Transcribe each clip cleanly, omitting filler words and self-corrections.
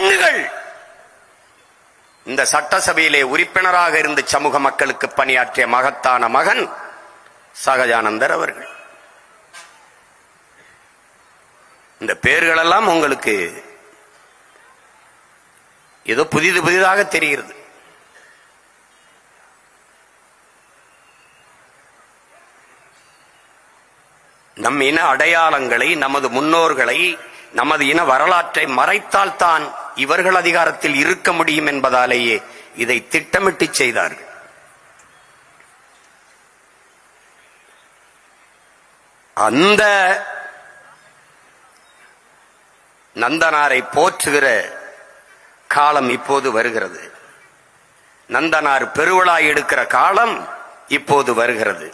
மடங்குகள் இந்த சட்டசபையிலே உறுப்பினராக இருந்து சமூக மக்களுக்கு பணியாற்றிய மகத்தான மகன் சகஜானந்தர் அவர்கள். இந்த பெயர்களெல்லாம் உங்களுக்கு ஏதோ புதிதாக தெரிகிறது. நம் இன அடையாளங்களை, நமது முன்னோர்களை, நமது இன வரலாற்றை மறைத்தால் தான் இவர்கள் அதிகாரத்தில் இருக்க முடியும் என்பதாலேயே இதை திட்டமிட்டு செய்தார்கள். அந்த நந்தனாரை போற்றுகிற காலம் இப்போது வருகிறது. நந்தனார் பெருவிழா எடுக்கிற காலம் இப்போது வருகிறது.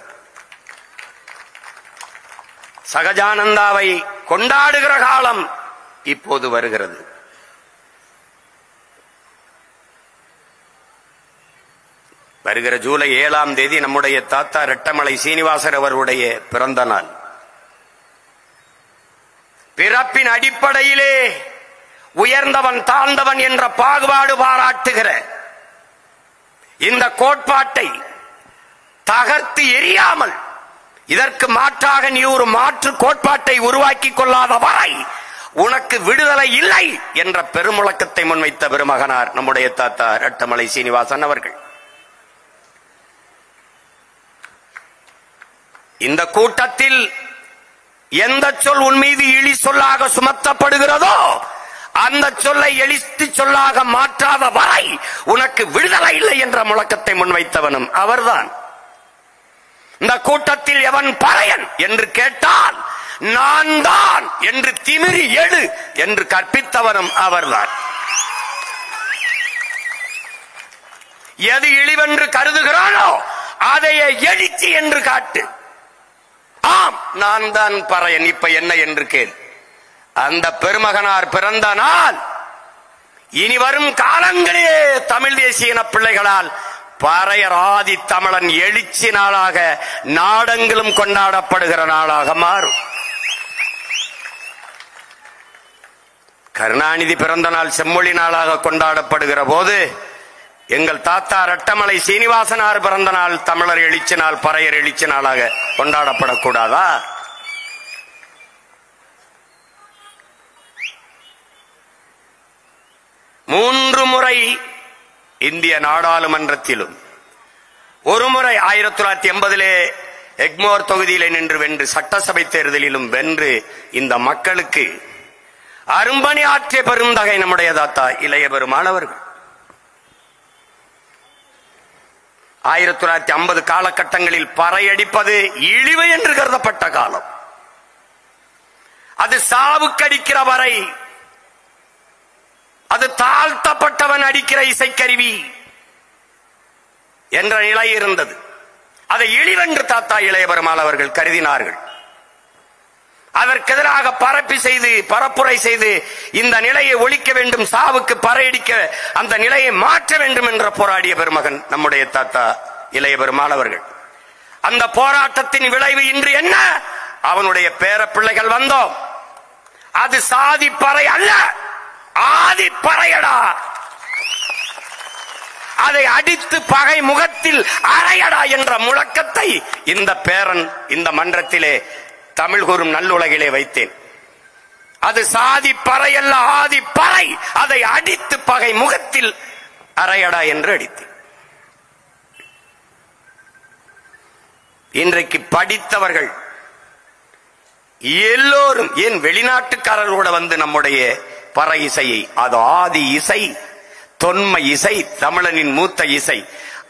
சகஜானந்தாவை கொண்டாடுகிற காலம் இப்போது வருகிறது. வருகிற ஜூலை 7ஆம் தேதி நம்முடைய தாத்தா ரெட்டமலை சீனிவாசர் அவருடைய பிறந்த நாள். பிறப்பின் அடிப்படையிலே உயர்ந்தவன் தாழ்ந்தவன் என்ற பாகுபாடு பாராட்டுகிற இந்த கோட்பாட்டை தகர்த்து எரியாமல் இதற்கு மாற்றாக நீ ஒரு மாற்று கோட்பாட்டை உருவாக்கி கொள்ளாத வரை உனக்கு விடுதலை இல்லை என்ற பெருமுழக்கத்தை முன்வைத்த பெருமகனார் நம்முடைய தாத்தா ரெட்டமலை சீனிவாசன் அவர்கள். இந்த கூட்டத்தில் எந்த சொல் உன் மீது இழி சொல்லாக சுமத்தப்படுகிறதோ அந்த சொல்லை எழுத்து சொல்லாக மாற்றாத வரை உனக்கு விடுதலை இல்லை என்ற முழக்கத்தை முன்வைத்தவனும் அவர்தான். இந்த கூட்டத்தில் எவன் பறையன் என்று கேட்டால் நான் தான் என்று திமிரி எழு என்று கற்பித்தவனும் அவர்தான். எது இழிவென்று கருதுகிறானோ அதையே எழுச்சி என்று காட்டு. ஆம், நான் தான் பறையன், இப்ப என்ன என்று கேள். அந்த பெருமகனார் பிறந்த நாள் இனி வரும் காலங்களிலே தமிழ் தேசிய பிள்ளைகளால் பறையர் ஆதி தமிழன் எழுச்சி நாளாக நாடெங்கிலும் கொண்டாடப்படுகிற நாளாக மாறும். கருணாநிதி பிறந்த நாள் செம்மொழி நாளாக கொண்டாடப்படுகிற போது எங்கள் தாத்தா ரெட்டமலை சீனிவாசனார் பிறந்த நாள் தமிழர் எழுச்சி நாள், பறையர் எழுச்சி நாளாக கொண்டாடப்படக்கூடாதா? மூன்று முறை இந்திய நாடாளுமன்றத்திலும் ஒரு முறை 1980 எக்மோர் தொகுதியிலே நின்று வென்று சட்டசபை தேர்தலிலும் வென்று இந்த மக்களுக்கு அரும்பணி ஆற்றிய பெருந்தகை நம்முடைய தாத்தா இளைய பெருமாள் அவர்கள். 1950 காலகட்டங்களில் பறையடிப்பது இழிவு என்று கருதப்பட்ட காலம். அது சாவுக்கடிக்கிற வரை, அது தாழ்த்தப்பட்டவன் அடிக்கிற இசைக்கருவி என்ற நிலை இருந்தது. அதை இழிவென்று தாத்தா இளைய பெருமாள் அவர்கள் கருதினார்கள். அதற்கு எதிராக பரப்புரை செய்து இந்த நிலையை ஒழிக்க வேண்டும், சாவுக்கு பறையடிக்க அந்த நிலையை மாற்ற வேண்டும் என்று போராடிய பெருமகன் நம்முடைய தாத்தா இளைய பெருமாள் அவர்கள். அந்த போராட்டத்தின் விளைவு இன்று என்ன? அவனுடைய பேர பிள்ளைகள் வந்தோம். அது சாதி பறை அல்ல, ஆதி பறையடா. அதை அடித்து பகை முகத்தில் அறையடா என்ற முழக்கத்தை இந்த பேரன் இந்த மன்றத்திலே தமிழ் கூறும் நல்லுலகிலே வைத்தேன். அது சாதி பறை அல்ல, ஆதி பறை. அதை அடித்து பகை முகத்தில் அறையடா என்று அடித்தேன். இன்றைக்கு படித்தவர்கள் எல்லோரும், ஏன் வெளிநாட்டுக்காரர்கள் கூட வந்து நம்முடைய பறை இசையை, அது ஆதி இசை, தொன்மை இசை, தமிழனின் மூத்த இசை.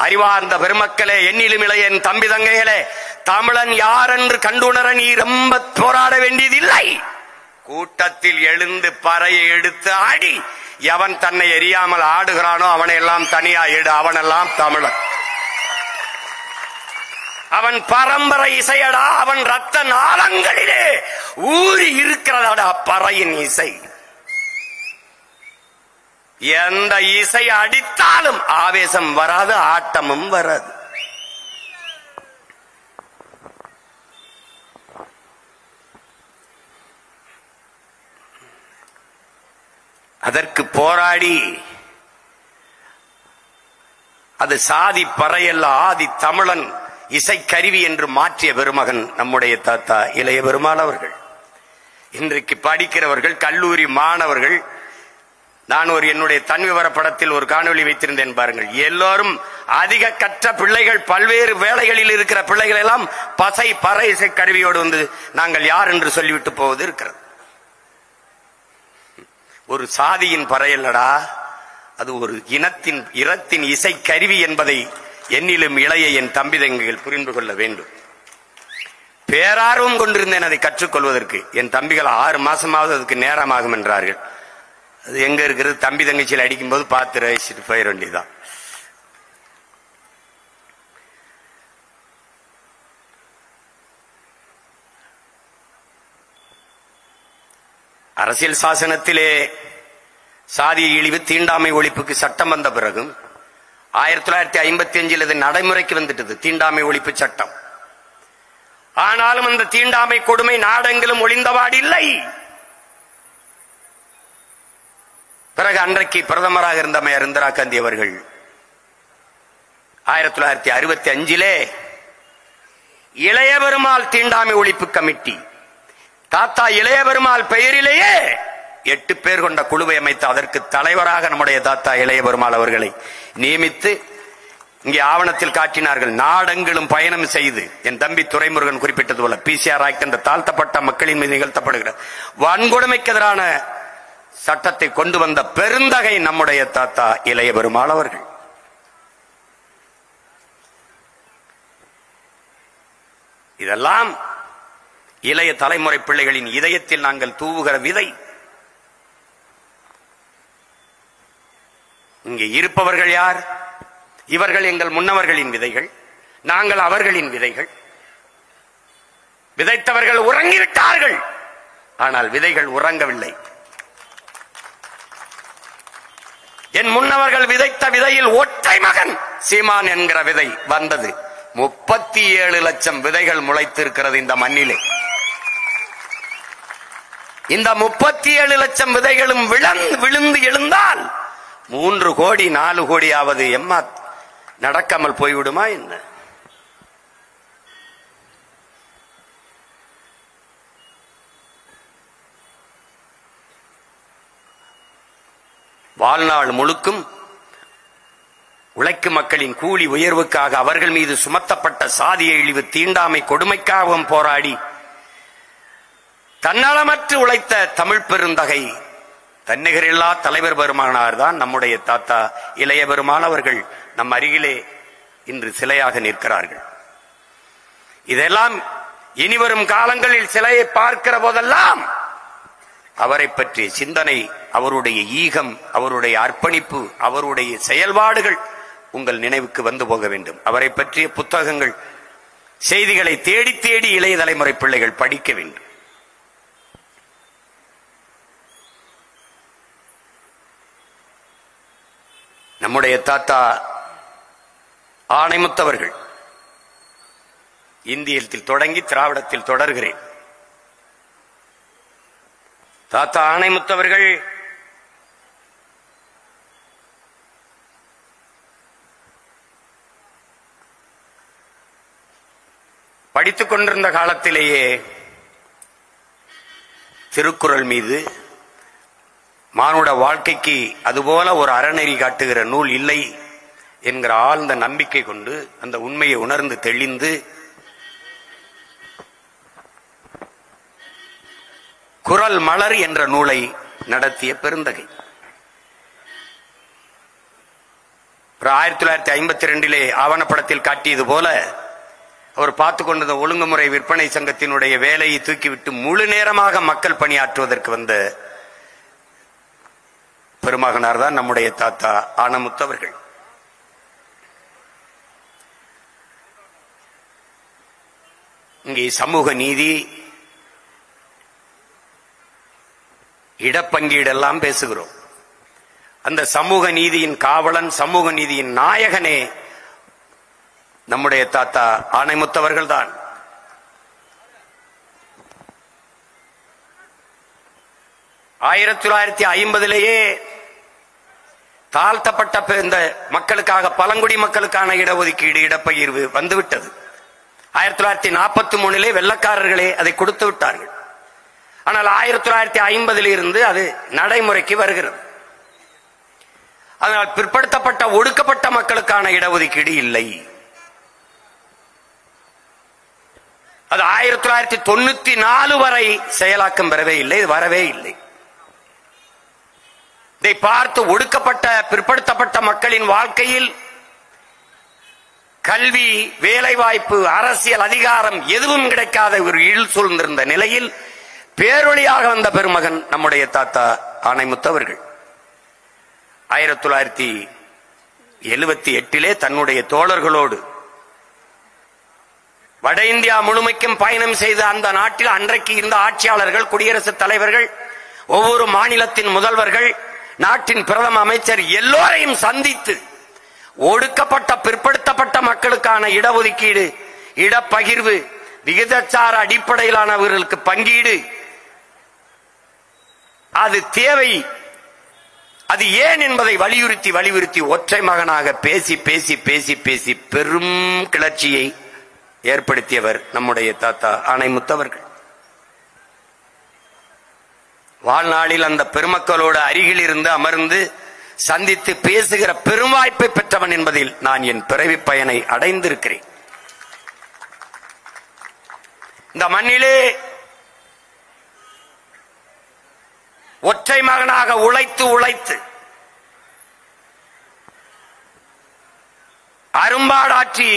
அறிவார்ந்த பெருமக்களே, எண்ணிலும் இளையன் தம்பி தங்கைகளே, தமிழன் யார் என்று கண்டுணர நீ ரொம்ப போராட வேண்டியதில்லை. கூட்டத்தில் எழுந்து பறையை எடுத்து ஆடி, எவன் தன்னை எரியாமல் ஆடுகிறானோ அவனை எல்லாம் தனியா எடு. அவனெல்லாம் தமிழன். அவன் பரம்பரை இசையடா. அவன் ரத்த நாளங்களிலே ஊறி இருக்கிறதா பறையின் இசை. எந்த இசை அடித்தாலும் ஆவேசம் வராது, ஆட்டமும் வராது. அதற்கு போராடி அது சாதி பறையல்ல ஆதி தமிழன் இசைக்கருவி என்று மாற்றிய பெருமகன் நம்முடைய தாத்தா இளைய பெருமாள் அவர்கள். இன்றைக்கு படிக்கிறவர்கள், கல்லூரி மாணவர்கள், நான் என்னுடைய தன் விவர படத்தில் ஒரு காணொளி வைத்திருந்தேன் பாருங்கள். எல்லோரும் அதிக கற்ற பிள்ளைகள், பல்வேறு வேலைகளில் இருக்கிற பிள்ளைகள் எல்லாம் பசை பறை இசை கருவியோடு வந்து நாங்கள் யார் என்று சொல்லிவிட்டு போவது இருக்கிறது. ஒரு சாதியின் பறையல்லடா, அது ஒரு இனத்தின் இசை கருவி என்பதை என்னிலும் இளைய என் தம்பி தங்கைகள் புரிந்து கொள்ள வேண்டும். பேரார்வம் கொண்டிருந்தேன் அதை கற்றுக்கொள்வதற்கு. என் தம்பிகள் 6 மாசமாவது அதுக்கு நேரமாகும் என்றார்கள். அது எங்க இருக்கிறது? தம்பி தங்கச்சியில் அடிக்கும் போது பார்த்து ரசிச்சுட்டு போயிட வேண்டியதுதான். அரசியல் சாசனத்திலே சாதிய இழிவு தீண்டாமை ஒழிப்புக்கு சட்டம் வந்த பிறகும் 1955 இது நடைமுறைக்கு வந்துட்டது, தீண்டாமை ஒழிப்பு சட்டம். ஆனாலும் அந்த தீண்டாமை கொடுமை நாடெங்கிலும் ஒளிந்தவாடு இல்லை. பிறகு அன்றைக்கு பிரதமராக இருந்த அம்மையார் இந்திரா காந்தி அவர்கள் 1965 இளைய பெருமாள் தீண்டாமை ஒழிப்பு கமிட்டி, தாத்தா இளைய பெருமாள் பெயரிலேயே 8 பேர் கொண்ட குழுவை அமைத்து அதற்கு தலைவராக நம்முடைய தாத்தா இளைய பெருமாள் அவர்களை நியமித்து இங்கே ஆவணத்தில் காட்டினார்கள். நாடெங்கிலும் பயணம் செய்து, என் தம்பி துரைமுருகன் குறிப்பிட்டது போல பிசிஆர் ஆக்ட் என்ற தாழ்த்தப்பட்ட மக்களின் மீது நிகழ்த்தப்படுகிற வன்கொடுமைக்கு எதிரான சட்டத்தை கொண்டு வந்த பெருந்தகை நம்முடைய தாத்தா இளைய பெருமாள் அவர்கள். இதெல்லாம் இளைய தலைமுறை பிள்ளைகளின் இதயத்தில் நாங்கள் தூவுகிற விதை. இங்கே இருப்பவர்கள் யார்? இவர்கள் எங்கள் முன்னவர்களின் விதைகள், நாங்கள் அவர்களின் விதைகள். விதைத்தவர்கள் உறங்கிவிட்டார்கள், ஆனால் விதைகள் உறங்கவில்லை. என் முன்னவர்கள் விதைத்த விதையில் ஒற்றை மகன் சீமான் என்கிற விதை வந்தது. 37 லட்சம் விதைகள் முளைத்திருக்கிறது இந்த மண்ணிலே. இந்த 37 லட்சம் விதைகளும் விழுந்து எழுந்தால் 3 கோடி 4 கோடியாவது எம்மா நடக்காமல் போய்விடுமா என்ன? வாழ்நாள் முழுக்கும் உழைக்கும் மக்களின் கூலி உயர்வுக்காக அவர்கள் மீது சுமத்தப்பட்ட சாதிய இழிவு தீண்டாமை கொடுமைக்காகவும் போராடி தன்னலமற்று உழைத்த தமிழ் பெருந்தகை தன்னிகரில்லா தலைவர் பெருமானார் தான் நம்முடைய தாத்தா இளைய பெருமாள் அவர்கள் நம் அருகிலே இன்று சிலையாக நிற்கிறார்கள். இதெல்லாம் இனிவரும் காலங்களில் சிலையை பார்க்கிற போதெல்லாம் அவரை பற்றிய சிந்தனை, அவருடைய ஈகம், அவருடைய அர்ப்பணிப்பு, அவருடைய செயல்பாடுகள் உங்கள் நினைவுக்கு வந்து போக வேண்டும். அவரை பற்றிய புத்தகங்கள், செய்திகளை தேடி தேடி இளைய தலைமுறை பிள்ளைகள் படிக்க வேண்டும். நம்முடைய தாத்தா ஆணைமுத்தவர்கள் இந்தியத்தில் தொடங்கி திராவிடத்தில் தொடர்கிறேன். தாத்தா ஆணைமுத்தவர்கள் படித்துக் கொண்டிருந்த காலத்திலேயே திருக்குறள் மீது, மானுட வாழ்க்கைக்கு அதுபோல ஒரு அறநெறி காட்டுகிற நூல் இல்லை என்கிற ஆழ்ந்த நம்பிக்கை கொண்டு அந்த உண்மையை உணர்ந்து தெளிந்து குறள் மலர் என்ற நூலை நடத்திய பெருந்தகை. 1952 ஆவணப்படத்தில் காட்டியது போல அவர் பார்த்துக் கொண்டிருந்த ஒழுங்குமுறை விற்பனை சங்கத்தினுடைய வேலையை தூக்கிவிட்டு முழு நேரமாக மக்கள் பணியாற்றுவதற்கு வந்த பெருமகனார் தான் நம்முடைய தாத்தா ஆணைமுத்தவர்கள். இங்கே சமூக நீதி, இடப்பங்கீடெல்லாம் பேசுகிறோம். அந்த சமூக நீதியின் காவலன், சமூக நீதியின் நாயகனே நம்முடைய தாத்தா ஆணைமுத்தவர்கள் தான். 1950 தாழ்த்தப்பட்ட இந்த மக்களுக்காக, பழங்குடி மக்களுக்கான இடஒதுக்கீடு, இடப்பகிர்வு வந்துவிட்டது. 1943 வெள்ளக்காரர்களே அதை கொடுத்து விட்டார்கள். ஆனால் 1950 இருந்து அது நடைமுறைக்கு வருகிறது. அதனால் பிற்படுத்தப்பட்ட ஒடுக்கப்பட்ட மக்களுக்கான இடஒதுக்கீடு இல்லை. அது 1994 வரை செயலாக்கம் பெறவே இல்லை, வரவே இல்லை. இதை பார்த்து ஒடுக்கப்பட்ட பிற்படுத்தப்பட்ட மக்களின் வாழ்க்கையில் கல்வி, வேலைவாய்ப்பு, அரசியல் அதிகாரம் எதுவும் கிடைக்காத ஒரு இருள் சூழ்ந்திருந்த நிலையில் பேரொழியாக வந்த பெருமகன் நம்முடைய தாத்தா ஆணைமுத்து அவர்கள் 1978 தன்னுடைய தோழர்களோடு வட இந்தியா முழுமைக்கும் பயணம் செய்த அந்த நாட்டில் அன்றைக்கு இருந்த ஆட்சியாளர்கள், குடியரசுத் தலைவர்கள், ஒவ்வொரு மாநிலத்தின் முதல்வர்கள், நாட்டின் பிரதம அமைச்சர் எல்லோரையும் சந்தித்து ஒடுக்கப்பட்ட பிற்படுத்தப்பட்ட மக்களுக்கான இடஒதுக்கீடு, இடப்பகிர்வு, விகிதாச்சார அடிப்படையிலானவர்களுக்கு பங்கீடு, அது தேவை, அது ஏன் என்பதை வலியுறுத்தி வலியுறுத்தி ஒற்றை மகனாக பேசி பேசி பேசி பேசி பெரும் கிளர்ச்சியை ஏற்படுத்தியவர் நம்முடைய தாத்தா ஆணைமுத்து அவர்கள். வாழ்நாளில் அந்த பெருமக்களோடு அருகில் இருந்து அமர்ந்து சந்தித்து பேசுகிற பெருவாய்ப்பை பெற்றவன் என்பதில் நான் என் பிறவி பயனை அடைந்திருக்கிறேன். இந்த மண்ணிலே ஒற்றை மகனாக உழைத்து உழைத்து அரும்பாடாற்றி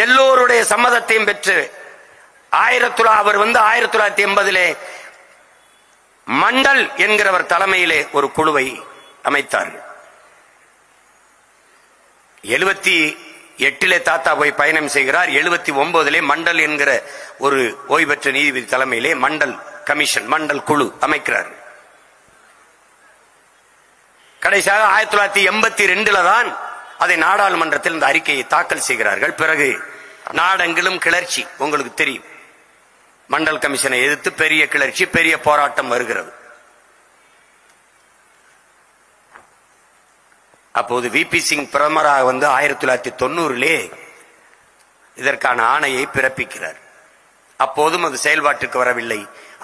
எல்லோருடைய சம்மதத்தையும் பெற்று அவர் 1980 மண்டல் என்கிறவர் தலைமையிலே ஒரு குழுவை அமைத்தார்கள். 78 தாத்தா போய் பயணம் செய்கிறார். 79 மண்டல் என்கிற ஒரு ஓய்வு பெற்ற நீதிபதி தலைமையிலே மண்டல் கமிஷன், மண்டல் குழு அமைக்கிறார். கடைசியாக 1982 தான் அதை நாடாளுமன்றத்தில் இந்த அறிக்கையை தாக்கல் செய்கிறார்கள். பிறகு நாடெங்கிலும் கிளர்ச்சி, உங்களுக்கு தெரியும். மண்டல் கமிஷனை எதிர்த்து பெரிய கிளர்ச்சி, பெரிய போராட்டம் வருகிறது. அப்போது விபி சிங் பிரதமராக 1990 இதற்கான ஆணையை பிறப்பிக்கிறார். அப்போதும் அது செயல்பாட்டிற்கு வரவில்லை.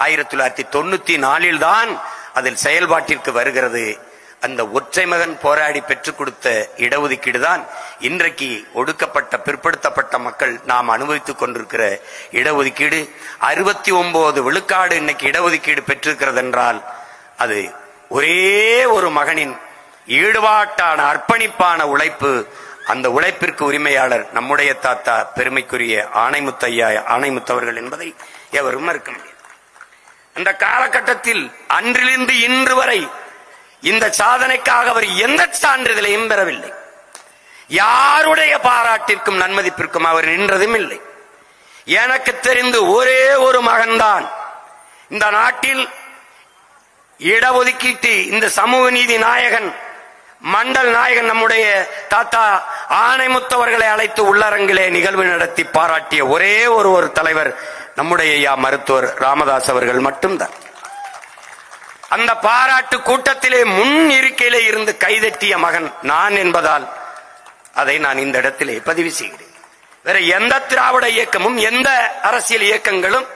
1994 தான் அதில் செயல்பாட்டிற்கு வருகிறது. அந்த ஒற்றை மகன் போராடி பெற்றுக் கொடுத்த இடஒதுக்கீடு தான் இன்றைக்கு ஒடுக்கப்பட்ட பிற்படுத்தப்பட்ட மக்கள் நாம் அனுபவித்துக் கொண்டிருக்கிற இடஒதுக்கீடு. 69 விழுக்காடு இன்னைக்கு இடஒதுக்கீடு பெற்றிருக்கிறது என்றால் அது ஒரே ஒரு மகனின் ஈடுபாட்டான அர்ப்பணிப்பான உழைப்பு. அந்த உழைப்பிற்கு உரிமையாளர் நம்முடைய தாத்தா பெருமைக்குரிய ஆணைமுத்து அவர்கள் என்பதை எவரும் மறுக்க முடியாது. அந்த காலகட்டத்தில் அன்றிலிருந்து இன்று வரை இந்த சாதனைக்காக அவர் எந்த சான்றிதழையும் பெறவில்லை. யாருடைய பாராட்டிற்கும் நன்மதிப்பிற்கும் அவர் நின்றதும் இல்லை. எனக்கு தெரிந்து ஒரே ஒரு மகன்தான் இந்த நாட்டில் இடஒதுக்கீட்டு இந்த சமூக நீதி நாயகன், மண்டல் நாயகன் நம்முடைய தாத்தா ஆணைமுத்து அவர்களை அழைத்து உள்ளரங்கிலே நிகழ்வு நடத்தி பாராட்டிய ஒரே ஒரு தலைவர் நம்முடைய மருத்துவர் ராமதாஸ் அவர்கள் மட்டும்தான். அந்த பாராட்டு கூட்டத்திலே முன் இருக்கையிலே இருந்து கைதட்டிய மகன் நான் என்பதால் அதை நான் இந்த இடத்திலே பதிவு செய்கிறேன். வேற எந்த திராவிட இயக்கமும் எந்த அரசியல் இயக்கங்களும்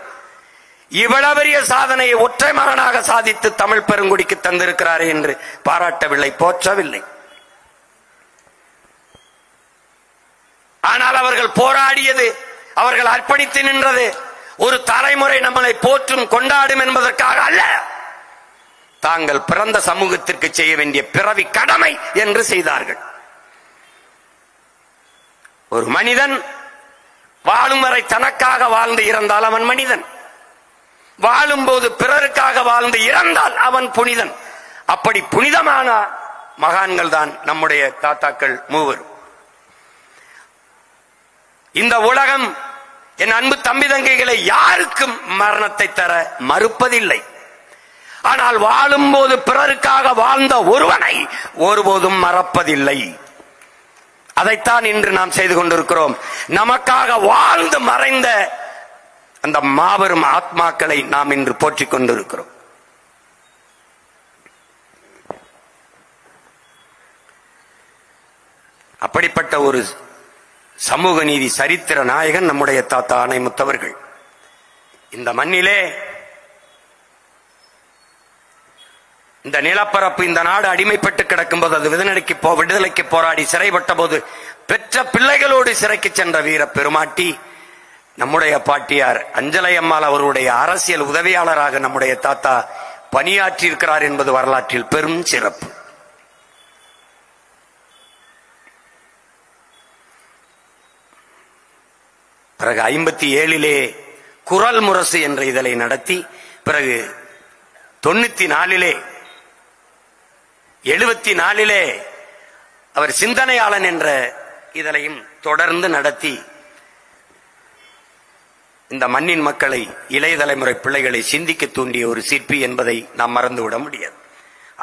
இவ்வளவு பெரிய சாதனையை ஒற்றை மகனாக சாதித்து தமிழ் பெருங்குடிக்கு தந்திருக்கிறார் என்று பாராட்டவில்லை, போற்றவில்லை. ஆனால் அவர்கள் போராடியது, அவர்கள் அர்ப்பணித்து நின்றது ஒரு தலைமுறை நம்மளை போற்றும் கொண்டாடும் என்பதற்காக அல்ல, தாங்கள் பிறந்த சமூகத்திற்கு செய்ய வேண்டிய பிறவி கடமை என்று செய்தார்கள். ஒரு மனிதன் வாழும் வரை தனக்காக வாழ்ந்து இறந்தால் அவன் மனிதன், வாழும் போது பிறருக்காக வாழ்ந்து இறந்தால் அவன் புனிதன். அப்படி புனிதமான மகான்கள் தான் நம்முடைய தாத்தாக்கள் மூவர். இந்த உலகம் என் அன்பு தம்பி தங்கைகளை யாருக்கும் மரணத்தை தர மறுப்பதில்லை. ஆனால் வாழும் போது பிறருக்காக வாழ்ந்த ஒருவனை ஒருபோதும் மறப்பதில்லை. அதைத்தான் இன்று நாம் செய்து கொண்டிருக்கிறோம். நமக்காக வாழ்ந்து மறைந்த அந்த மாபெரும் ஆத்மாக்களை நாம் இன்று போற்றிக் கொண்டிருக்கிறோம். அப்படிப்பட்ட ஒரு சமூக நீதி சரித்திர நாயகன் நம்முடைய தாத்தா ஆணைமுத்தவர்கள். இந்த மண்ணிலே இந்த நிலப்பரப்பு, இந்த நாடு அடிமைப்பட்டு கிடக்கும் போது, அது விடுதலைக்கு போராடி சிறைப்பட்ட போது பெற்ற பிள்ளைகளோடு சிறைக்கு சென்ற வீர பெருமாட்டி நம்முடைய பாட்டியார் அஞ்சலை அம்மாள் அவருடைய அரசியல் உதவியாளராக நம்முடைய தாத்தா பணியாற்றி இருக்கிறார் என்பது வரலாற்றில் பெரும் சிறப்பு. பிறகு 57 குரல் முரசு என்ற இதழை நடத்தி, பிறகு 94 74 அவர் சிந்தனையாளன் என்ற இதழையும் தொடர்ந்து நடத்தி இந்த மண்ணின் மக்களை, இளைய தலைமுறை பிள்ளைகளை சிந்திக்க தூண்டிய ஒரு சிற்பி என்பதை நாம் மறந்துவிட முடியாது.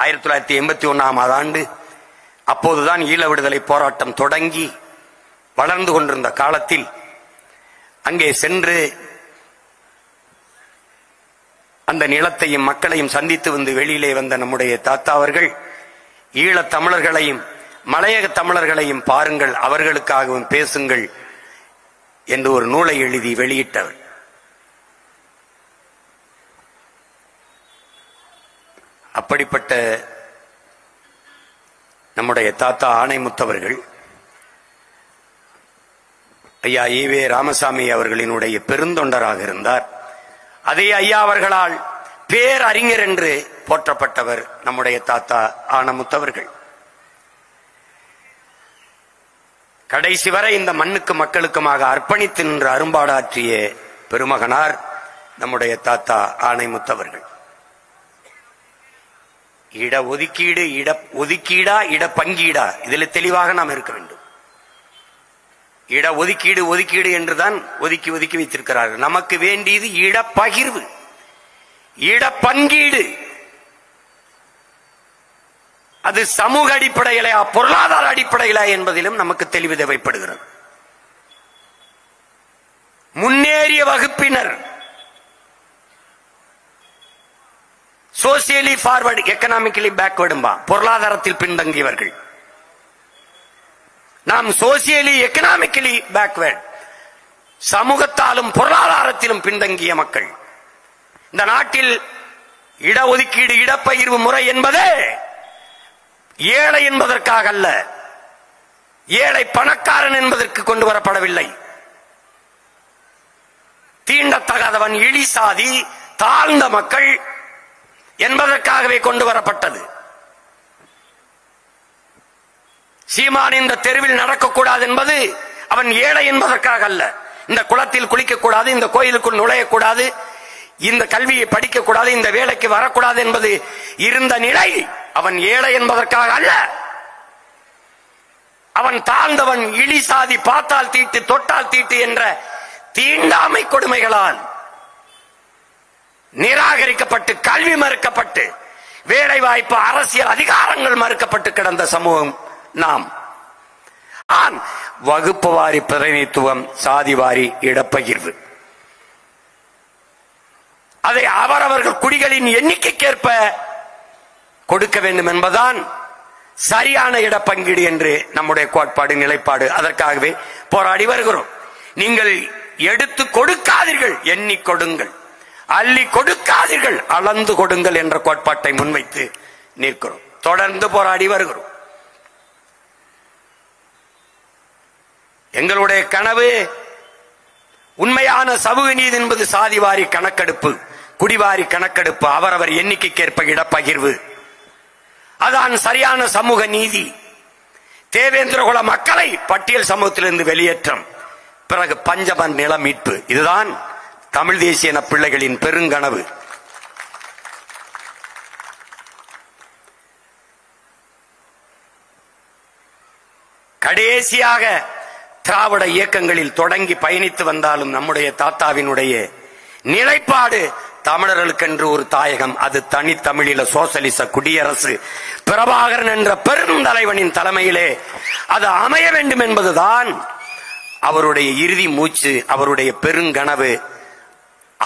1981ஆம் ஆண்டு அப்போதுதான் ஈழ விடுதலை போராட்டம் தொடங்கி வளர்ந்து கொண்டிருந்த காலத்தில் அங்கே சென்று அந்த நிலத்தையும் மக்களையும் சந்தித்து வந்து வெளியிலே வந்த நம்முடைய தாத்தா அவர்கள் ஈழத் தமிழர்களையும் மலையக தமிழர்களையும் பாருங்கள், அவர்களுக்காகவும் பேசுங்கள் என்று ஒரு நூலை எழுதி வெளியிட்டவர். அப்படிப்பட்ட நம்முடைய தாத்தா ஆணைமுத்தவர்கள் ஐயா ஈவே ராமசாமி அவர்களினுடைய பெருந்தொண்டராக இருந்தார். அதே ஐயா அவர்களால் பேரறிஞர் என்று போற்றப்பட்டவர் நம்முடைய தாத்தா ஆணைமுத்தவர்கள். கடைசி வரை இந்த மண்ணுக்கு மக்களுக்குமாக அர்ப்பணித்து நின்று அரும்பாடாற்றிய பெருமகனார் நம்முடைய தாத்தா ஆணைமுத்தவர்கள். இட ஒதுக்கீடு, இட ஒதுக்கீடா, இட பங்கீடா, இதில் தெளிவாக நாம் இருக்க வேண்டும். இட ஒதுக்கீடு ஒதுக்கீடு என்றுதான் ஒதுக்கி ஒதுக்கி வைத்திருக்கிறார்கள். நமக்கு வேண்டியது இட பகிர்வு, இட பங்கீடு. அது சமூக அடிப்படையிலா பொருளாதார அடிப்படையிலா என்பதிலும் நமக்கு தெளிவு தேவைப்படுகிறது. முன்னேறிய வகுப்பினர், சோசியலி ஃபார்வர்டு, எக்கனாமிக்கலி பேக்வர்டும்பா, பொருளாதாரத்தில் பின்தங்கியவர்கள். நாம் சோசியலி எக்கனாமிக்கலி பேக்வர்ட், சமூகத்தாலும் பொருளாதாரத்திலும் பின்தங்கிய மக்கள். இந்த நாட்டில் இடஒதுக்கீடு, இடப்பகிர்வு முறை என்பது ஏழை என்பதற்காக அல்ல, ஏழை பணக்காரன் என்பதற்கு கொண்டு வரப்படவில்லை. தீண்டத்தகாதவன், இழிசாதி, தாழ்ந்த மக்கள் என்பதற்காகவே கொண்டு வரப்பட்டது. சீமான் இந்த தெருவில் நடக்கக்கூடாது என்பது அவன் ஏழை என்பதற்காக அல்ல. இந்த குளத்தில் குளிக்கக்கூடாது, இந்த கோயிலுக்குள் நுழையக்கூடாது, இந்த கல்வியை படிக்கக்கூடாது, இந்த வேலைக்கு வரக்கூடாது என்பது இருந்த நிலை அவன் ஏழை என்பதற்காக அல்ல. அவன் தாழ்ந்தவன், இழிசாதி, பார்த்தால் தீட்டு தொட்டால் தீட்டு என்ற தீண்டாமை கொடுமைகளால் நிராகரிக்கப்பட்டு, கல்வி மறுக்கப்பட்டு, வேலை வாய்ப்பு, அரசியல் அதிகாரங்கள் மறுக்கப்பட்டு கிடந்த சமூகம் நாம். வகுப்பு வாரி பிரதிநிதித்துவம், சாதி வாரி இடப்பகிர்வு, அதை அவரவர்கள் குடிகளின் எண்ணிக்கைக்கேற்ப கொடுக்க வேண்டும் என்பதுதான் சரியான இடப்பங்கீடு என்று நம்முடைய கோட்பாடு, நிலைப்பாடு. அதற்காகவே போராடி வருகிறோம். நீங்கள் எடுத்து கொடுக்காதீர்கள், எண்ணி கொடுங்கள். அள்ளி கொடுக்காதீர்கள், அளந்து கொடுங்கள் என்ற கோட்பாட்டை முன்வைத்து நிற்கிறோம். தொடர்ந்து போராடி வருகிறோம். எங்களுடைய கனவு உண்மையான சமூக நீதி என்பது சாதிவாரி கணக்கெடுப்பு, குடிவாரி கணக்கெடுப்பு, அவரவர் எண்ணிக்கைக்கேற்ப இடப்பகிர்வு. அதான் சரியான சமூக நீதி. தேவேந்திரகுல மக்களை பட்டியல் சமூகத்திலிருந்து வெளியேற்றம், பிறகு பஞ்சமன் நில மீட்பு. இதுதான் தமிழ் தேசிய பிள்ளைகளின் பெருங்கனவு. கடைசியாக திராவிட இயக்கங்களில் தொடங்கி பயணித்து வந்தாலும் நம்முடைய தாத்தாவினுடைய நிலைப்பாடு தமிழர்களுக்கென்று ஒரு தாயகம், அது தனித்தமிழில சோசலிச குடியரசு, பிரபாகரன் என்ற பெருந்தலைவனின் தலைமையிலே அது அமைய வேண்டும் என்பதுதான் அவருடைய இறுதி மூச்சு, அவருடைய பெருங்கனவு.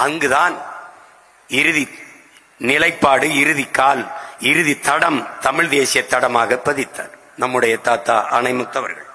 அங்குதான் இறுதி நிலைப்பாடு, இறுதி கால், இறுதி தடம் தமிழ் தேசிய தடமாக பதித்தார் நம்முடைய தாத்தா ஆணைமுத்தவர்கள்.